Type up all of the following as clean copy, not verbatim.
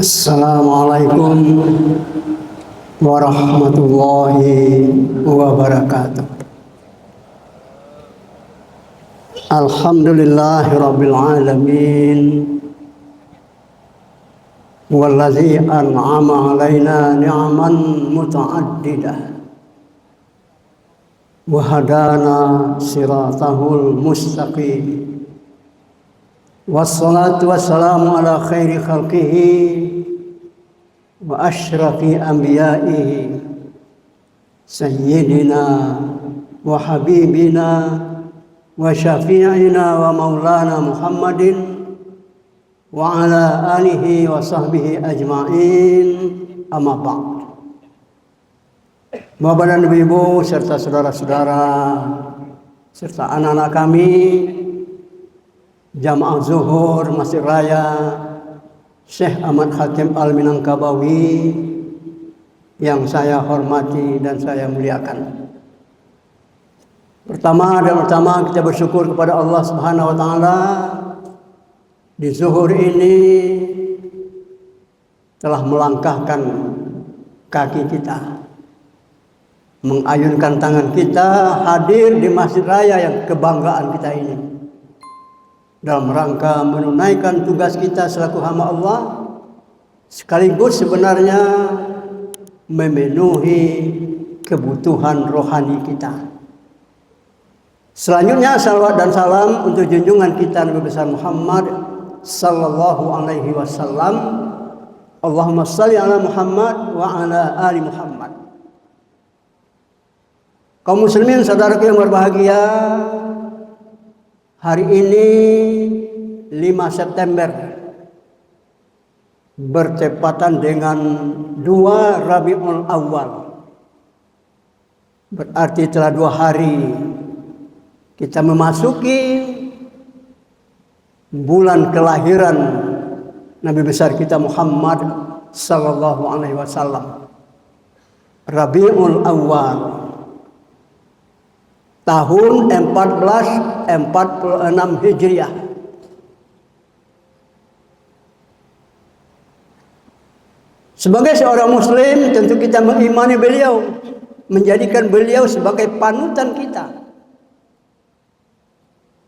Assalamualaikum warahmatullahi wabarakatuh. Alhamdulillahi rabbil alamin. Wallazi an'ama alaina ni'man muta'addidah wa hadana siratahul mustaqim. Wassalatu wassalamu ala khairi khalqihi wa ashrafi anbiya'ihi sayyidina wa habibina wa syafi'ina wa maulana Muhammadin wa ala alihi wa sahbihi ajma'in, amma ba'd. Bapak dan ibu serta saudara-saudara serta anak-anak kami Jamaah Zuhur Masjid Raya Syekh Ahmad Khatim Al-Minangkabawi yang saya hormati dan saya muliakan. Pertama kita bersyukur kepada Allah Subhanahu wa taala di zuhur ini telah melangkahkan kaki kita, mengayunkan tangan kita hadir di Masjid Raya yang kebanggaan kita ini, dalam rangka menunaikan tugas kita selaku hamba Allah, sekaligus sebenarnya memenuhi kebutuhan rohani kita. Selanjutnya salawat dan salam untuk junjungan kita Nabi besar Muhammad sallallahu alaihi wasallam. Allahumma shalli ala Muhammad wa ala ali Muhammad. Kaum muslimin saudaraku yang berbahagia, hari ini 5 September bertepatan dengan 2 Rabiul Awal. Berarti telah 2 hari kita memasuki bulan kelahiran Nabi besar kita Muhammad sallallahu alaihi wasallam. Rabiul Awal tahun 1446 Hijriah. Sebagai seorang muslim tentu kita mengimani beliau, menjadikan beliau sebagai panutan kita.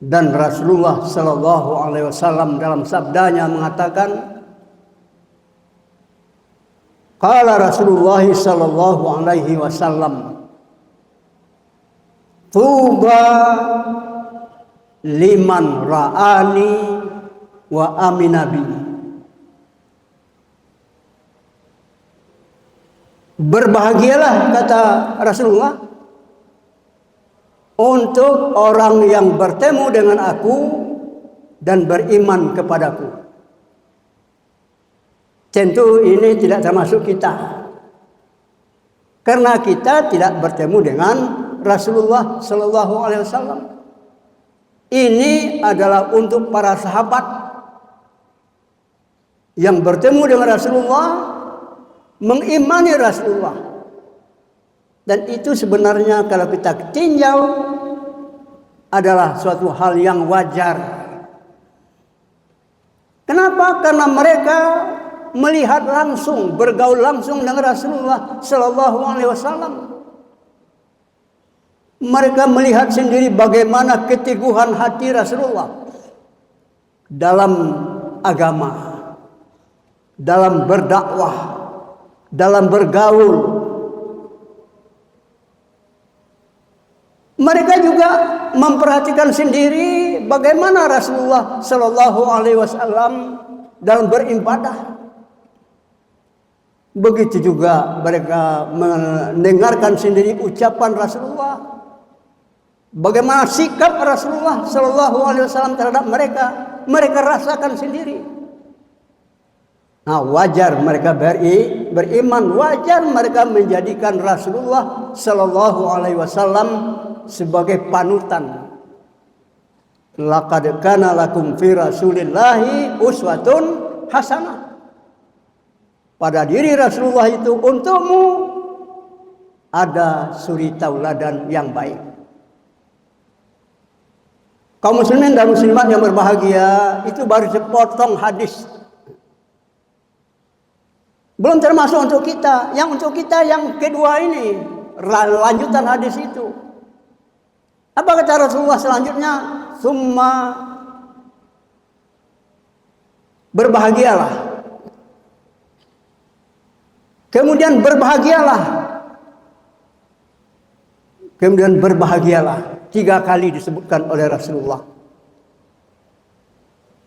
Dan Rasulullah sallallahu alaihi wasallam dalam sabdanya mengatakan, qala Rasulullah sallallahu alaihi wasallam, tuba liman ra'ani wa aminabi. Berbahagialah, kata Rasulullah, untuk orang yang bertemu dengan aku dan beriman kepadaku. Tentu ini tidak termasuk kita, karena kita tidak bertemu dengan Rasulullah Sallallahu Alaihi Wasallam. Ini adalah untuk para sahabat yang bertemu dengan Rasulullah, mengimani Rasulullah, dan itu sebenarnya kalau kita tinjau adalah suatu hal yang wajar. Kenapa? Karena mereka melihat langsung, bergaul langsung dengan Rasulullah Sallallahu Alaihi Wasallam. Mereka melihat sendiri bagaimana keteguhan hati Rasulullah dalam agama, dalam berdakwah, dalam bergaul. Mereka juga memperhatikan sendiri bagaimana Rasulullah Sallallahu Alaihi Wasallam dalam beribadah. Begitu juga mereka mendengarkan sendiri ucapan Rasulullah, bagaimana sikap Rasulullah Sallallahu Alaihi Wasallam terhadap mereka, mereka rasakan sendiri. Nah, wajar mereka beriman, wajar mereka menjadikan Rasulullah Sallallahu Alaihi Wasallam sebagai panutan. Laqad kana lakum fi Rasulillahi uswatun hasanah. Pada diri Rasulullah itu untukmu ada suri tauladan yang baik. Kaum muslimin dan muslimat yang berbahagia, itu baru sepotong hadis Belum termasuk untuk kita. Yang untuk kita yang kedua ini, lanjutan hadis itu. Apa kata Rasulullah selanjutnya? Summa berbahagialah. Kemudian berbahagialah. Kemudian berbahagialah. 3 kali disebutkan oleh Rasulullah.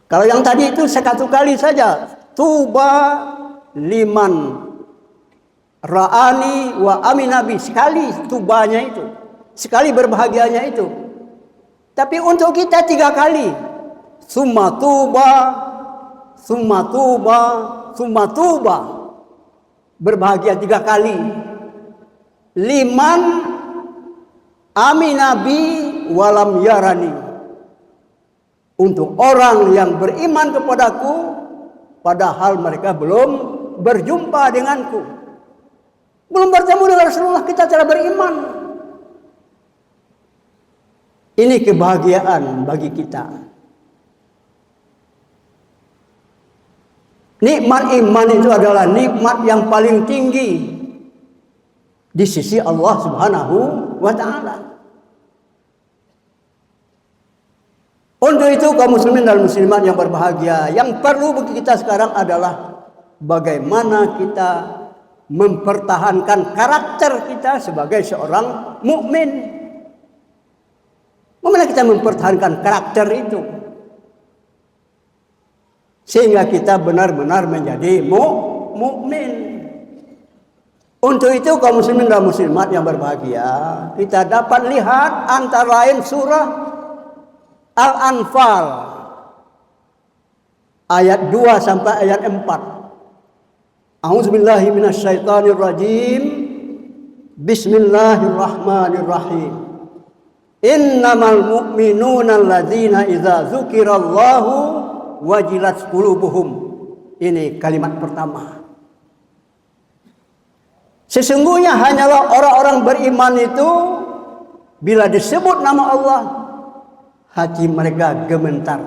Kalau yang tadi itu 1 kali saja. Tuba liman ra'ani wa aminabi. Sekali tubanya itu. Sekali berbahagianya itu. Tapi untuk kita 3 kali. Summa tuba, summa tuba, summa tuba. Berbahagia 3 kali. Liman aminabi walam yarani. Untuk orang yang beriman kepadaku, padahal mereka belum berjumpa denganku. Belum bertemu dengan Rasulullah, kita telah beriman. Ini kebahagiaan bagi kita. Nikmat iman itu adalah nikmat yang paling tinggi di sisi Allah Subhanahu wa ta'ala. Untuk itu kaum muslimin dan muslimat yang berbahagia, yang perlu bagi kita sekarang adalah bagaimana kita mempertahankan karakter kita sebagai seorang mukmin. Bagaimana kita mempertahankan karakter itu sehingga kita benar-benar menjadi mukmin. Untuk itu kaum muslimin dan muslimat yang berbahagia, kita dapat lihat antara lain surah Al-Anfal ayat 2 sampai ayat 4. A'udzubillahi minasyaitonirrajim. Bismillahirrahmanirrahim. Innamal mu'minuna alladzina idza dzukirallahu wajilat qulubuhum. Ini kalimat pertama. Sesungguhnya hanyalah orang-orang beriman itu bila disebut nama Allah, hati mereka gemetar.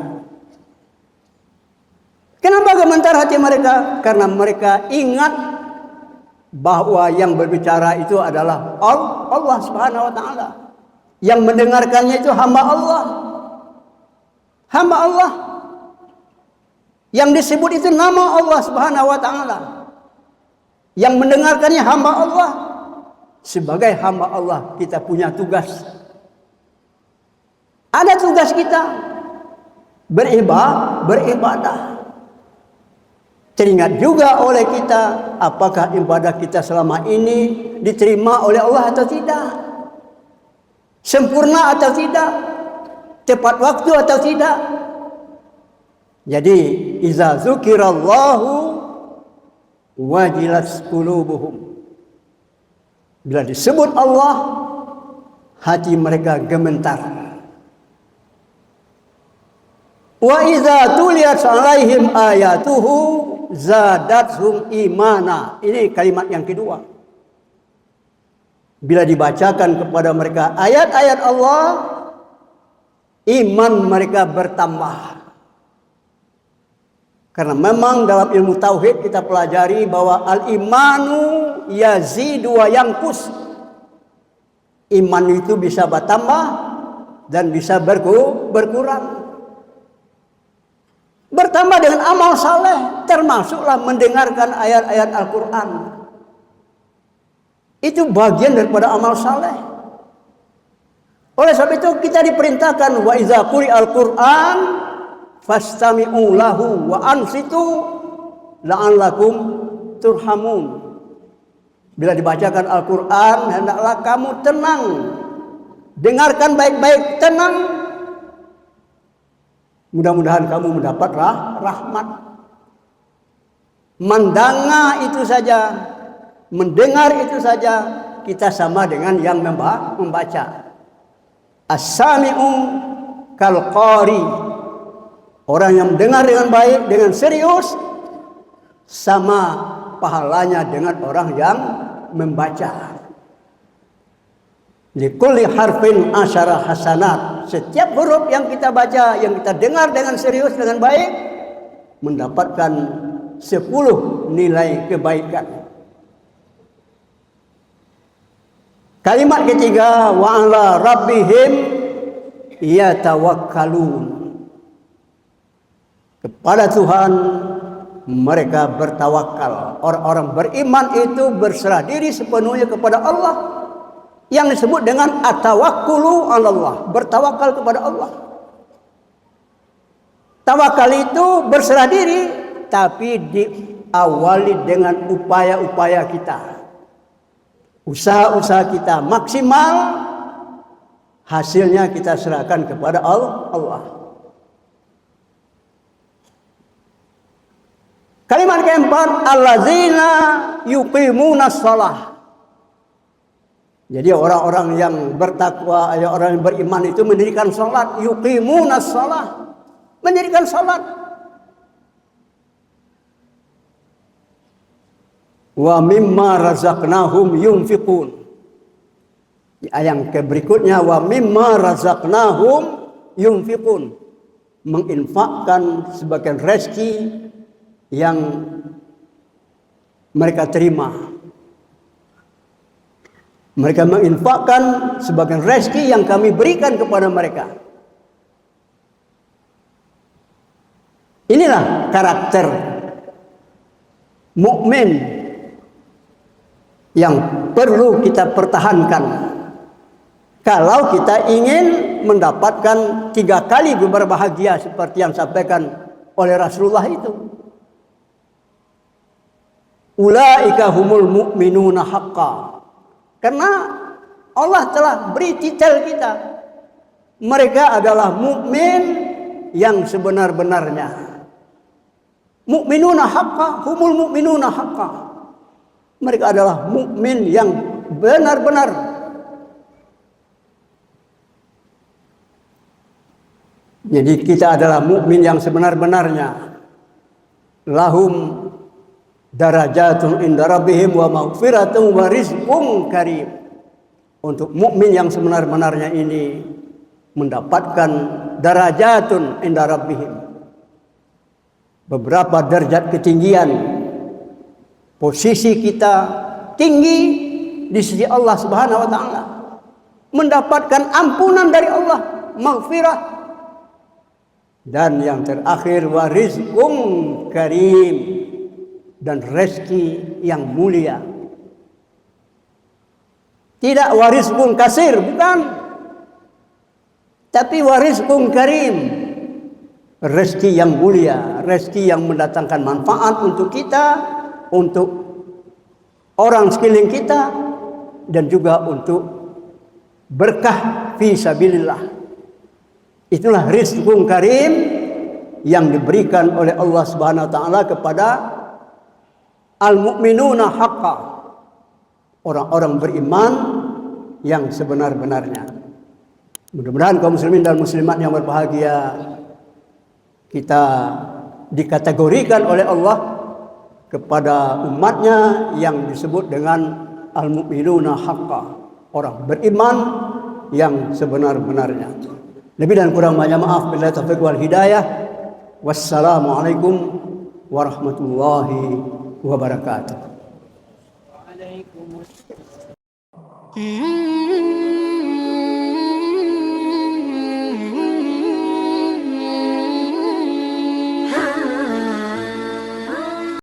Kenapa gemetar hati mereka? Karena mereka ingat bahwa yang berbicara itu adalah Allah Subhanahu wa ta'ala. Yang mendengarkannya itu hamba Allah. Hamba Allah. Yang disebut itu nama Allah Subhanahu wa ta'ala. Yang mendengarkannya hamba Allah. Sebagai hamba Allah kita punya tugas. Ada tugas kita beribadah. Teringat juga oleh kita apakah ibadah kita selama ini diterima oleh Allah atau tidak. Sempurna atau tidak. Tepat waktu atau tidak. Jadi iza dzukirallahu wajilat qulubuhum. Bila disebut Allah, hati mereka gemetar. Wa idza tuliyat 'alaihim ayatuhu zadatuhum imana. Ini kalimat yang kedua. Bila dibacakan kepada mereka ayat-ayat Allah, iman mereka bertambah. Karena memang dalam ilmu tauhid kita pelajari bahwa al-imanu yazidu wa yanqus. Iman itu bisa bertambah dan bisa berkurang. Bertambah dengan amal saleh, termasuklah mendengarkan ayat-ayat Al-Quran. Itu bagian daripada amal saleh. Oleh sebab itu kita diperintahkan wa iza quri'al Qur'an fastami'u lahu wa ansitu la'allakum turhamun. Bila dibacakan Al-Quran, hendaklah kamu tenang. Dengarkan baik-baik, tenang. Mudah-mudahan kamu mendapat rahmat. Mendanga itu saja, mendengar itu saja, kita sama dengan yang membaca. As-sami'u kal qari. Orang yang mendengar dengan baik, dengan serius, sama pahalanya dengan orang yang membaca. Likulli harfin asyara hasanat. Setiap huruf yang kita baca, yang kita dengar dengan serius, dengan baik, mendapatkan 10 nilai kebaikan. Kalimat ketiga, wa 'ala rabbihim yatawakkalun. Kepada Tuhan mereka bertawakal. Orang-orang beriman itu berserah diri sepenuhnya kepada Allah, yang disebut dengan at-tawakkulu 'ala Allah, bertawakal kepada Allah. Tawakal itu berserah diri, tapi diawali dengan upaya-upaya kita. Usaha-usaha kita maksimal, hasilnya kita serahkan kepada Allah. Kalimat keempat, allazina yuqimuna shalah. Jadi orang-orang yang bertakwa, orang yang beriman itu mendirikan salat, yuqimuna shalah, mendirikan salat. Wa mimma razaqnahum yunfiqun. Ayat berikutnya, wa mimma razaqnahum yunfiqun, menginfakkan sebagian rezeki yang mereka terima. Mereka menginfakkan sebagian rezeki yang kami berikan kepada mereka. Inilah karakter mukmin yang perlu kita pertahankan kalau kita ingin mendapatkan 3 kali berbahagia seperti yang disampaikan oleh Rasulullah itu. Ulaika humul mu'minuna haqqan. Karena Allah telah beri titel kita. Mereka adalah mukmin yang sebenar-benarnya. Mu'minuna haqqan, humul mu'minuna haqqan. Mereka adalah mukmin yang benar-benar. Jadi kita adalah mukmin yang sebenar-benarnya. Lahum darajatun inda rabbihim wa maghfiratun wa rizqun karim. Untuk mukmin yang sebenar-benarnya ini mendapatkan darajatun inda rabbihim, beberapa derajat ketinggian. Posisi kita tinggi di sisi Allah Subhanahu wa taala, mendapatkan ampunan dari Allah, maghfirah, dan yang terakhir wa rizqun karim, dan rezeki yang mulia. Tidak warizqun kasir, bukan, tapi warizqun karim, rezeki yang mulia, rezeki yang mendatangkan manfaat untuk kita, untuk orang sekeliling kita, dan juga untuk berkah fi sabilillah. Itulah rizqun karim yang diberikan oleh Allah Subhanahu wa taala kepada al-mu'minuna haqqan, orang-orang beriman yang sebenar-benarnya. Mudah-mudahan kaum muslimin dan muslimat yang berbahagia, kita dikategorikan oleh Allah kepada umatnya yang disebut dengan al-mu'minuna haqqan, orang beriman yang sebenar-benarnya. Lebih dan kurang banyak maaf, billahi taufiq wal hidayah. Wassalamualaikum warahmatullahi wabarakatuh.